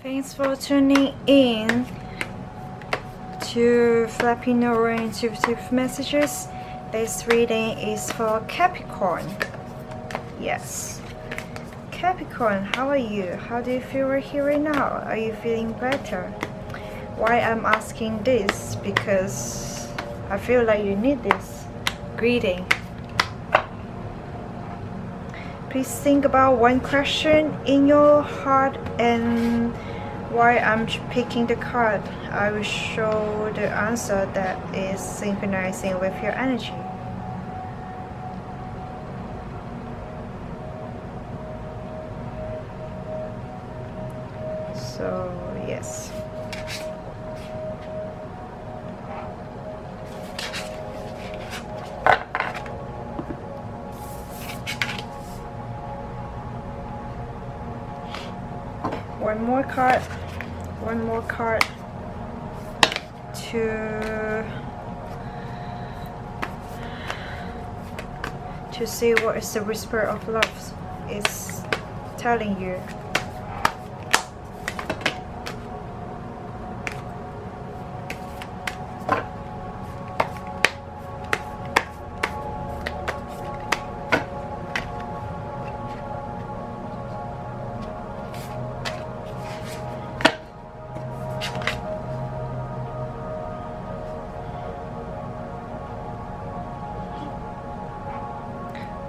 Thanks for tuning in to Flappinova Intuitive Messages. This reading is for Capricorn. Yes. Capricorn, how are you? How do you feel right here right now? Are you feeling better? Why I'm asking this? Because I feel like you need this greeting. Please think about one question in your heart, and why I'm picking the card, I will show the answer that is synchronizing with your energy. So, yes. One more card to see what is the whisper of love is telling you.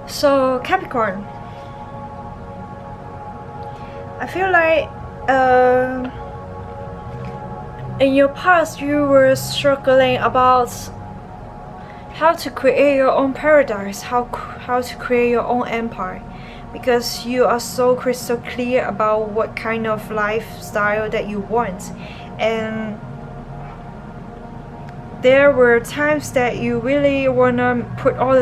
So Capricorn, I feel like in your past you were struggling about how to create your own paradise, how to create your own empire, because you are so crystal clear about what kind of lifestyle that you want. And there were times that you really wanna put all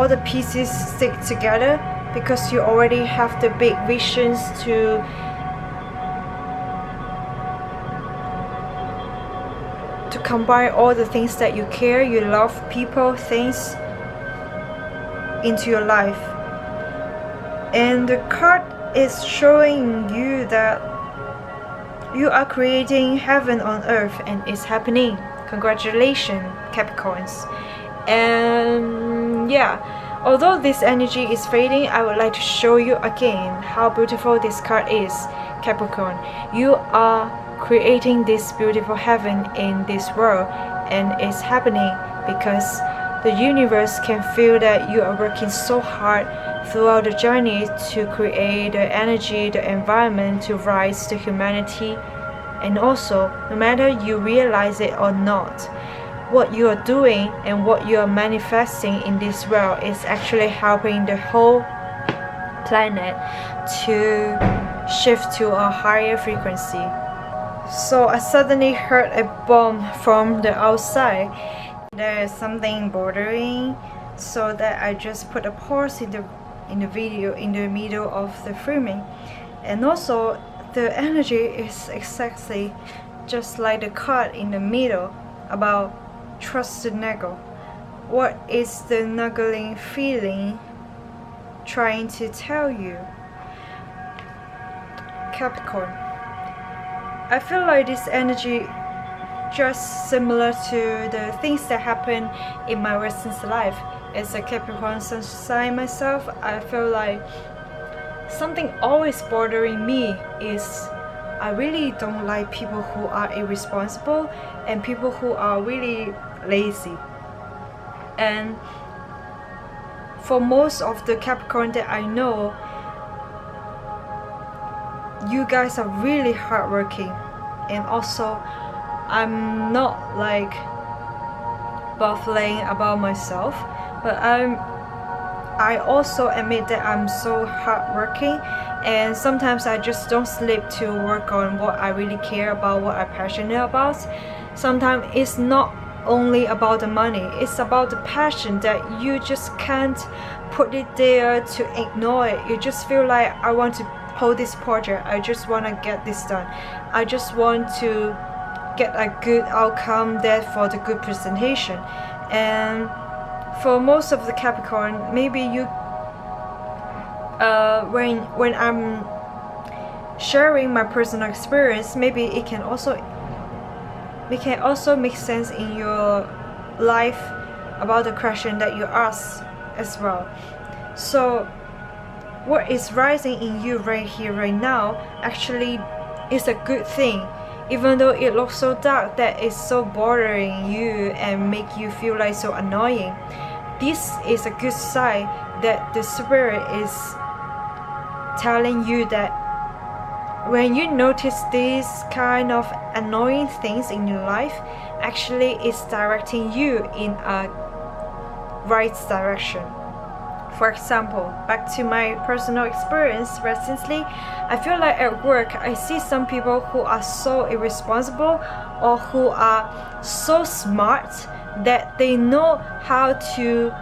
the pieces stick together, because you already have the big visions to combine all the things that you care, you love, people, things into your life. And the card is showing you that you are creating heaven on earth, and it's happening. Congratulations, Capricorns. And yeah, although this energy is fading, I would like to show you again how beautiful this card is, Capricorn. You are creating this beautiful heaven in this world, and it's happening because the universe can feel that you are working so hard throughout the journey to create the energy, the environment to rise to humanity. And also, no matter you realize it or not, what you are doing and what you are manifesting in this world is actually helping the whole planet to shift to a higher frequency. So I suddenly heard a bomb from the outside. There is something bordering, so that I just put a pause in the video in the middle of the filming. And also the energy is exactly just like the card in the middle about trust the nuggle. What is the nuggling feeling trying to tell you, Capricorn? I feel like this energy just similar to the things that happen in my recent life. As a Capricorn sun sign myself, I feel like something always bothering me is I really don't like people who are irresponsible and people who are really lazy. And for most of the Capricorn that I know, you guys are really hardworking. And also, I'm not like baffling about myself, but I also admit that I'm so hardworking, and sometimes I just don't sleep to work on what I really care about, what I'm passionate about. Sometimes it's not only about the money, it's about the passion that you just can't put it there to ignore it. You just feel like I want to hold this project, I just want to get this done, I just want to get a good outcome there for the good presentation. And for most of the Capricorn, maybe you when I'm sharing my personal experience, maybe it can also make sense in your life about the question that you asked as well. So what is rising in you right here, right now, actually is a good thing, even though it looks so dark that it's so bothering you and make you feel like so annoying. This is a good sign that the spirit is telling you that when you notice these kind of annoying things in your life, actually it's directing you in a right direction. For example, back to my personal experience recently, I feel like at work I see some people who are so irresponsible or who are so smart that they know how to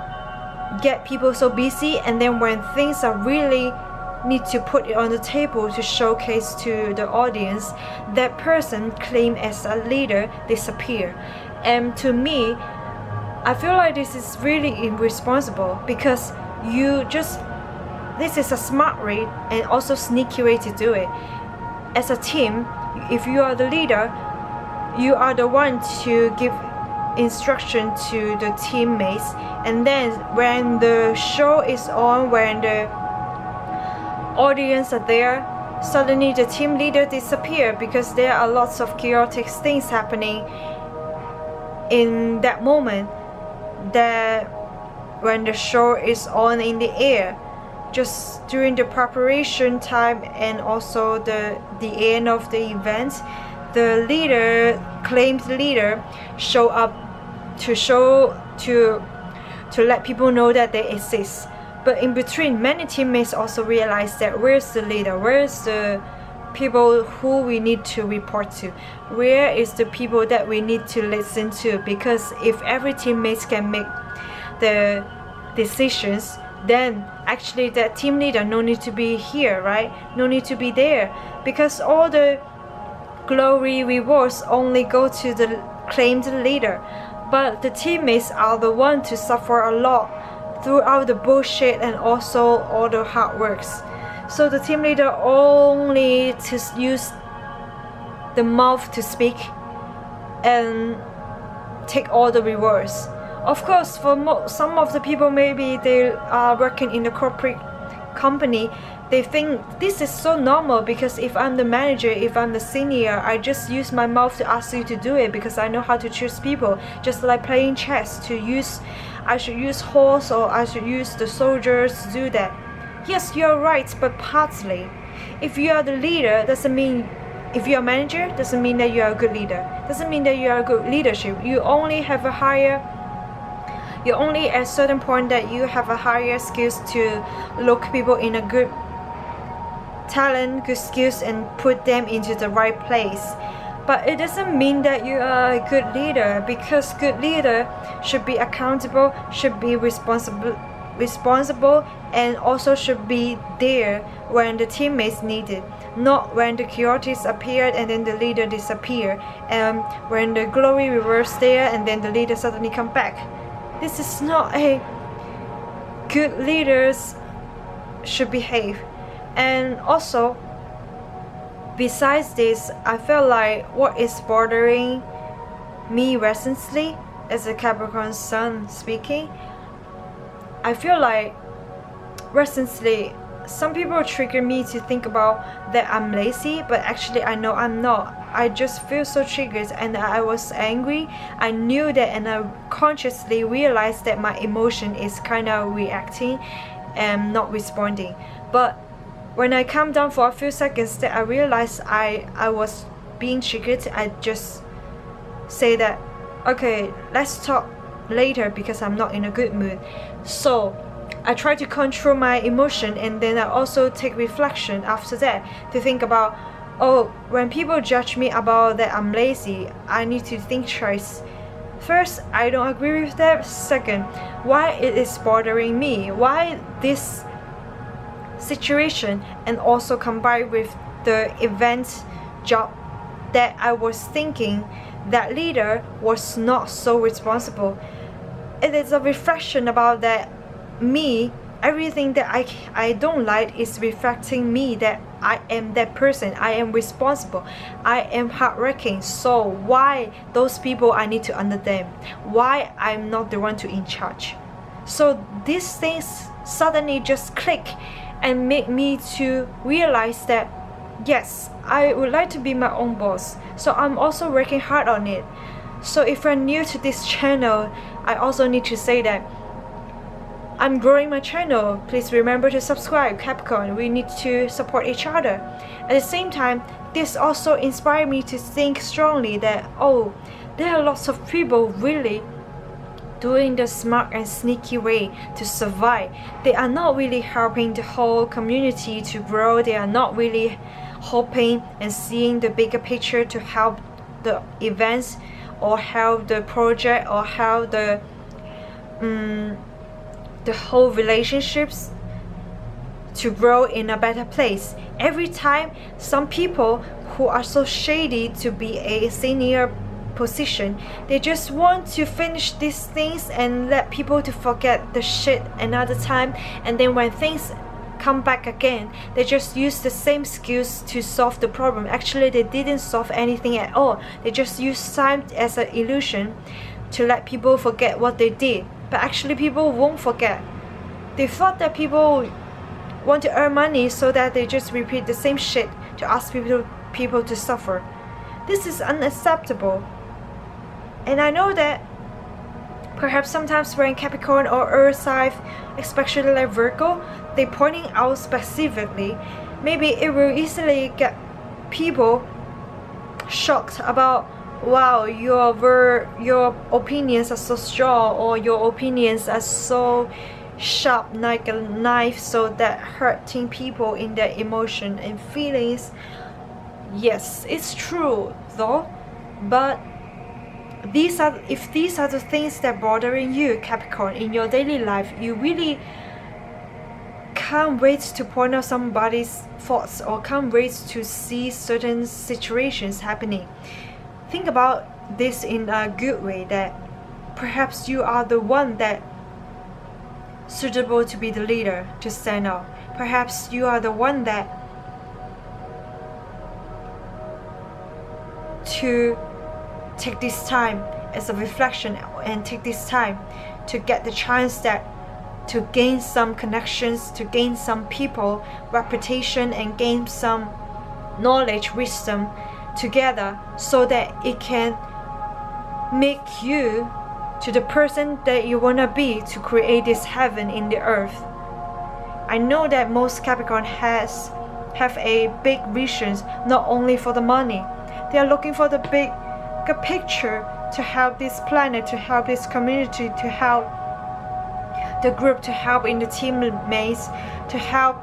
get people so busy, and then when things are really need to put it on the table to showcase to the audience, that person claimed as a leader disappear. And to me, I feel like this is really irresponsible, because this is a smart way and also sneaky way to do it. As a team, if you are the leader, you are the one to give instruction to the teammates, and then when the show is on, when the audience are there, suddenly the team leader disappear because there are lots of chaotic things happening in that moment, that when the show is on in the air, just during the preparation time and also the end of the event, the claimed leader show up to let people know that they exist. But in between, many teammates also realize that where's the leader, where's the people who we need to report to, where is the people that we need to listen to, because if every teammate can make the decisions, then actually that team leader no need to be here, right? No need to be there, because all the glory rewards only go to the claimed leader, but the teammates are the one to suffer a lot throughout the bullshit and also all the hard works. So the team leader only to use the mouth to speak and take all the rewards. Of course, for some of the people, maybe they are working in a corporate company, they think this is so normal, because if I'm the manager, if I'm the senior, I just use my mouth to ask you to do it because I know how to choose people, just like playing chess. I should use horse or I should use the soldiers to do that. Yes, you're right, but partly. If you are the leader, doesn't mean, if you're a manager, doesn't mean that you are a good leader. Doesn't mean that you are a good leadership. You only at a certain point that you have a higher skills to look people in a good talent, good skills, and put them into the right place. But it doesn't mean that you are a good leader, because good leader should be accountable, should be responsible, and also should be there when the teammates need it, not when the chaotics appeared and then the leader disappeared, and when the glory reverse there and then the leader suddenly come back. This is not a good leaders should behave. And also, besides this, I feel like what is bothering me recently, as a Capricorn sun speaking, I feel like recently some people trigger me to think about that I'm lazy, but actually I know I'm not. I just feel so triggered and I was angry. I knew that, and I consciously realized that my emotion is kind of reacting and not responding. But when I calm down for a few seconds, that I realized I was being triggered, I just say that, okay, let's talk later because I'm not in a good mood. So I try to control my emotion, and then I also take reflection after that to think about, oh, when people judge me about that I'm lazy, I need to think twice. First, I don't agree with that. Second, why it is bothering me, why this situation, and also combined with the event job that I was thinking that leader was not so responsible. It is a reflection about that me. Everything that I don't like is reflecting me, that I am that person. I am responsible. I am hardworking. So why those people I need to under them? Why I'm not the one to in charge? So these things suddenly just click and make me to realize that yes, I would like to be my own boss. So I'm also working hard on it. So if you're new to this channel, I also need to say that I'm growing my channel. Please remember to subscribe, Capricorn. We need to support each other. At the same time, this also inspired me to think strongly that, oh, there are lots of people really doing the smart and sneaky way to survive. They are not really helping the whole community to grow. They are not really hoping and seeing the bigger picture to help the events or help the project or help the whole relationships to grow in a better place. Every time some people who are so shady to be a senior position, they just want to finish these things and let people to forget the shit another time, and then when things come back again, they just use the same skills to solve the problem. Actually, they didn't solve anything at all. They just use time as an illusion to let people forget what they did. But actually people won't forget. They thought that people want to earn money, so that they just repeat the same shit to ask people to suffer. This is unacceptable. And I know that perhaps sometimes when Capricorn or Earth sign, especially like Virgo, they pointing out specifically, maybe it will easily get people shocked about, wow, your opinions are so strong, or your opinions are so sharp like a knife, so that hurting people in their emotion and feelings. Yes, it's true though, but if these are the things that bothering you, Capricorn, in your daily life, you really can't wait to point out somebody's faults or can't wait to see certain situations happening. Think about this in a good way, that perhaps you are the one that suitable to be the leader, to stand up. Perhaps you are the one that to take this time as a reflection and take this time to get the chance that to gain some connections, to gain some people, reputation, and gain some knowledge, wisdom together, so that it can make you to the person that you want to be, to create this heaven in the earth. I know that most Capricorn have a big visions, not only for the money. They are looking for the bigger picture, to help this planet, to help this community, to help the group, to help in the teammates, to help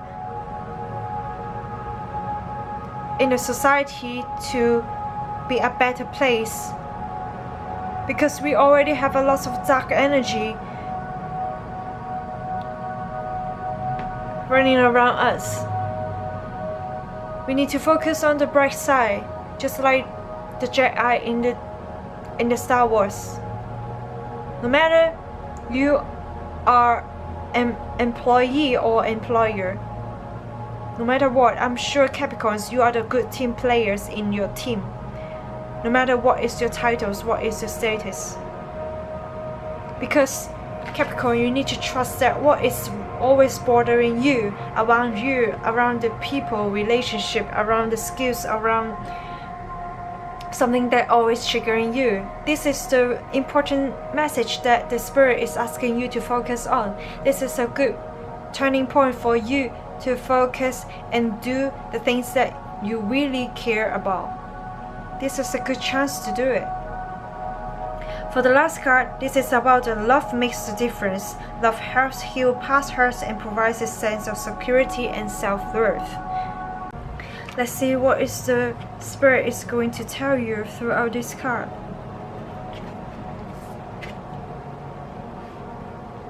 in the society to be a better place. Because we already have a lot of dark energy running around us. We need to focus on the bright side, just like the Jedi in the Star Wars. No matter you are an employee or employer, no matter what, I'm sure Capricorns, you are the good team players in your team. No matter what is your titles, what is your status. Because Capricorn, you need to trust that what is always bothering you, around the people, relationship, around the skills, around something that always triggering you. This is the important message that the Spirit is asking you to focus on. This is a good turning point for you to focus and do the things that you really care about. This is a good chance to do it. For the last card, this is about love makes the difference. Love helps heal past hurts and provides a sense of security and self-worth. Let's see what is the Spirit is going to tell you throughout this card.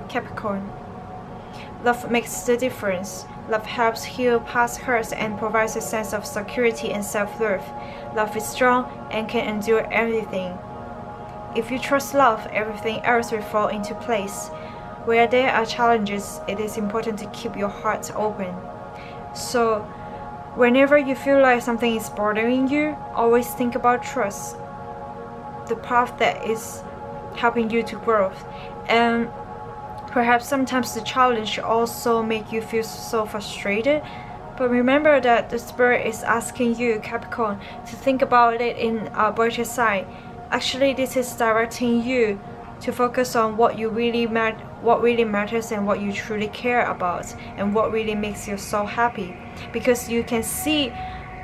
Capricorn. Love makes the difference. Love helps heal past hurts and provides a sense of security and self-worth. Love is strong and can endure everything. If you trust love, everything else will fall into place. Where there are challenges, it is important to keep your heart open. So, Whenever you feel like something is bothering you, always think about trust, the path that is helping you to grow. And perhaps sometimes the challenge also make you feel so frustrated, but remember that the spirit is asking you, Capricorn, to think about it in a brighter side. Actually, this is directing you to focus on what really matters and what you truly care about and what really makes your soul happy. Because you can see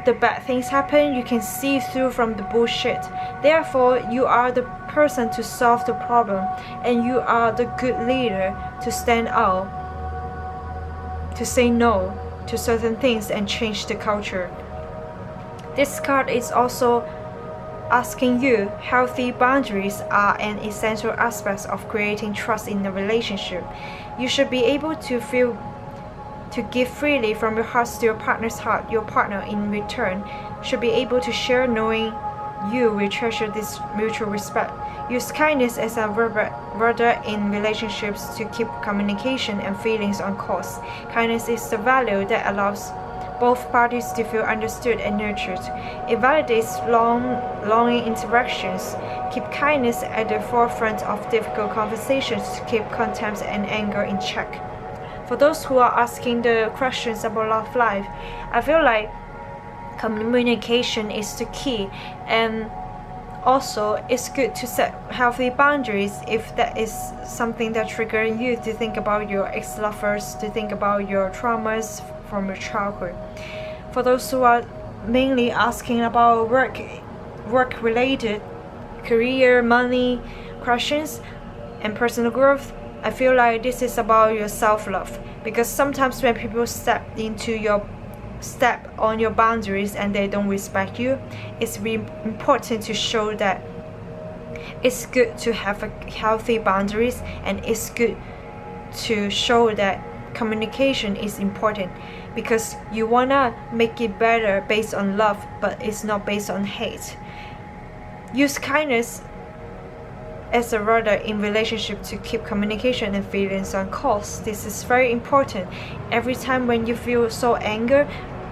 the bad things happen, you can see through from the bullshit. Therefore, you are the person to solve the problem, and you are the good leader to stand out, to say no to certain things and change the culture. This card is also asking you, healthy boundaries are an essential aspect of creating trust in a relationship. You should be able to give freely from your heart to your partner's heart. Your partner in return should be able to share, knowing you will treasure this mutual respect. Use kindness as a rudder in relationships to keep communication and feelings on course. Kindness is the value that allows both parties to feel understood and nurtured. It validates longing interactions. Keep kindness at the forefront of difficult conversations to keep contempt and anger in check. For those who are asking the questions about love life, I feel like communication is the key, and also it's good to set healthy boundaries if that is something that triggering you to think about your ex-lovers, to think about your traumas from your childhood. For those who are mainly asking about work related, career, money questions and personal growth, I feel like this is about your self-love, because sometimes when people step on your boundaries and they don't respect you, it's really important to show that it's good to have a healthy boundaries, and it's good to show that communication is important, because you wanna make it better based on love, but it's not based on hate. Use kindness as a rudder in relationship to keep communication and feelings on course. This is very important. Every time when you feel so anger,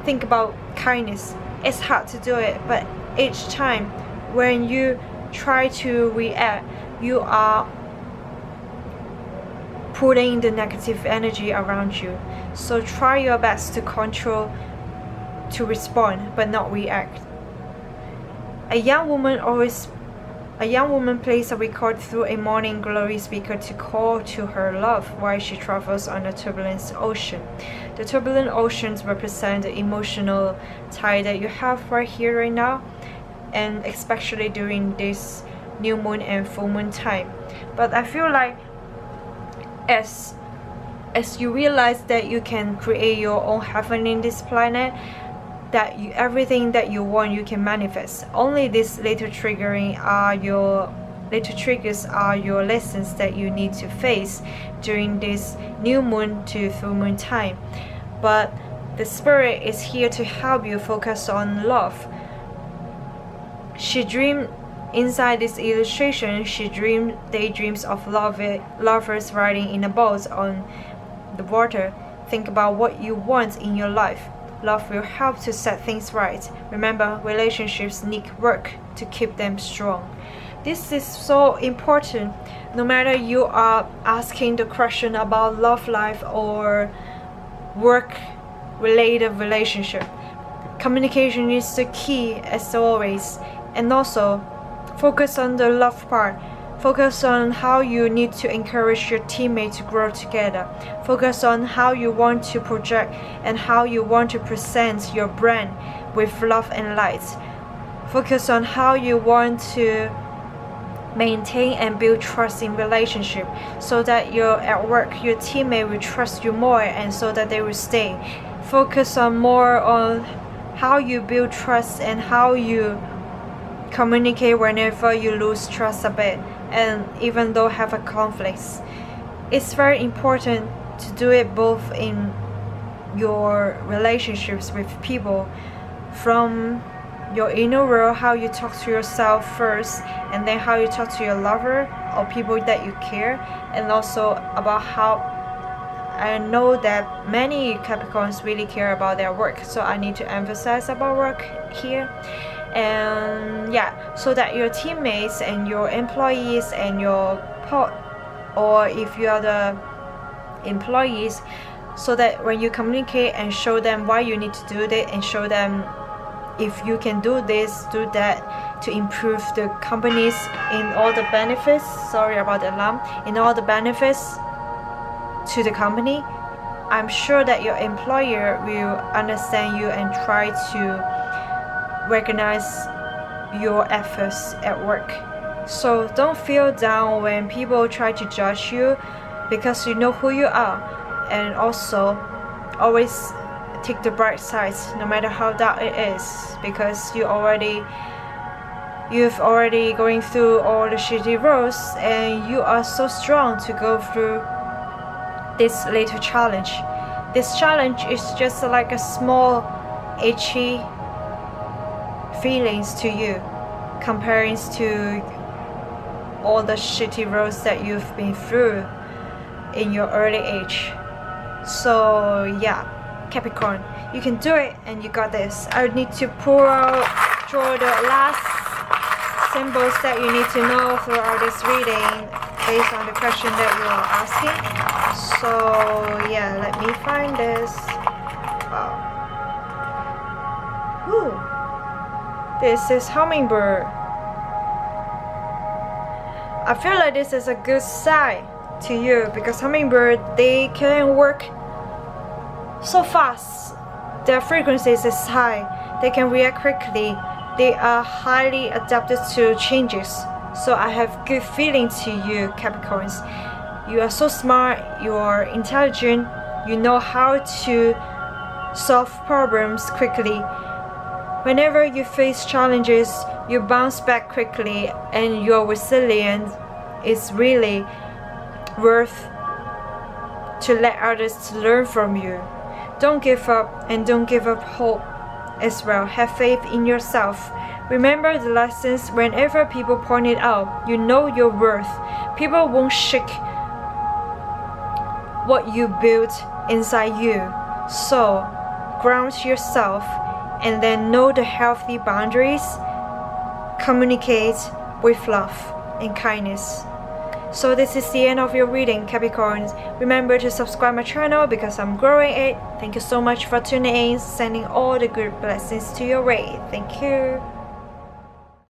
think about kindness. It's hard to do it, but each time when you try to react, you are putting the negative energy around you. So try your best to control, to respond, but not react. A young woman plays a record through a morning glory speaker to call to her love while she travels on a turbulent ocean. The turbulent oceans represent the emotional tide that you have right here, right now, and especially during this new moon and full moon time. But I feel like as you realize that you can create your own heaven in this planet, that everything that you want you can manifest. Only these little triggers are your lessons that you need to face during this new moon to full moon time. But the spirit is here to help you focus on love. She dreamed inside this illustration, daydreams of lovers riding in a boat on the water. Think about what you want in your life. Love will help to set things right. Remember, relationships need work to keep them strong. This is so important. No matter you are asking the question about love life or work-related relationship, communication is the key as always. And also, focus on the love part. Focus on how you need to encourage your teammates to grow together. Focus on how you want to project and how you want to present your brand with love and light. Focus on how you want to maintain and build trust in relationship, so that at work your teammate will trust you more, and so that they will stay. Focus on more on how you build trust and how you communicate whenever you lose trust a bit, and even though have a conflicts. It's very important to do it both in your relationships with people, from your inner world, how you talk to yourself first, and then how you talk to your lover or people that you care, and also about I know that many Capricorns really care about their work, so I need to emphasize about work here. And yeah, so that your teammates and your employees and your or if you are the employees, so that when you communicate and show them why you need to do that, and show them if you can do this, do that, to improve the companies in all the benefits, sorry about the alarm, in all the benefits to the company, I'm sure that your employer will understand you and try to recognize your efforts at work. So don't feel down when people try to judge you, because you know who you are. And also always take the bright sides no matter how dark it is, because you've already going through all the shitty roads, and you are so strong to go through this little challenge. This challenge is just like a small itchy feelings to you, comparing to all the shitty roads that you've been through in your early age. So yeah, Capricorn, you can do it, and you got this. I need to draw the last symbols that you need to know throughout this reading based on the question that you are asking. So yeah, let me find this. This is hummingbird. I feel like this is a good sign to you, because hummingbird, they can work so fast. Their frequencies is high. They can react quickly. They are highly adapted to changes. So I have good feeling to you, Capricorns. You are so smart, you are intelligent, you know how to solve problems quickly. Whenever you face challenges, you bounce back quickly, and your resilience is really worth to let others learn from you. Don't give up, and don't give up hope as well. Have faith in yourself. Remember the lessons whenever people point it out. You know your worth. People won't shake what you built inside you. So ground yourself, and then know the healthy boundaries. Communicate with love and kindness. So this is the end of your reading, Capricorns. Remember to subscribe my channel, because I'm growing it. Thank you so much for tuning in, sending all the good blessings to your way. Thank you.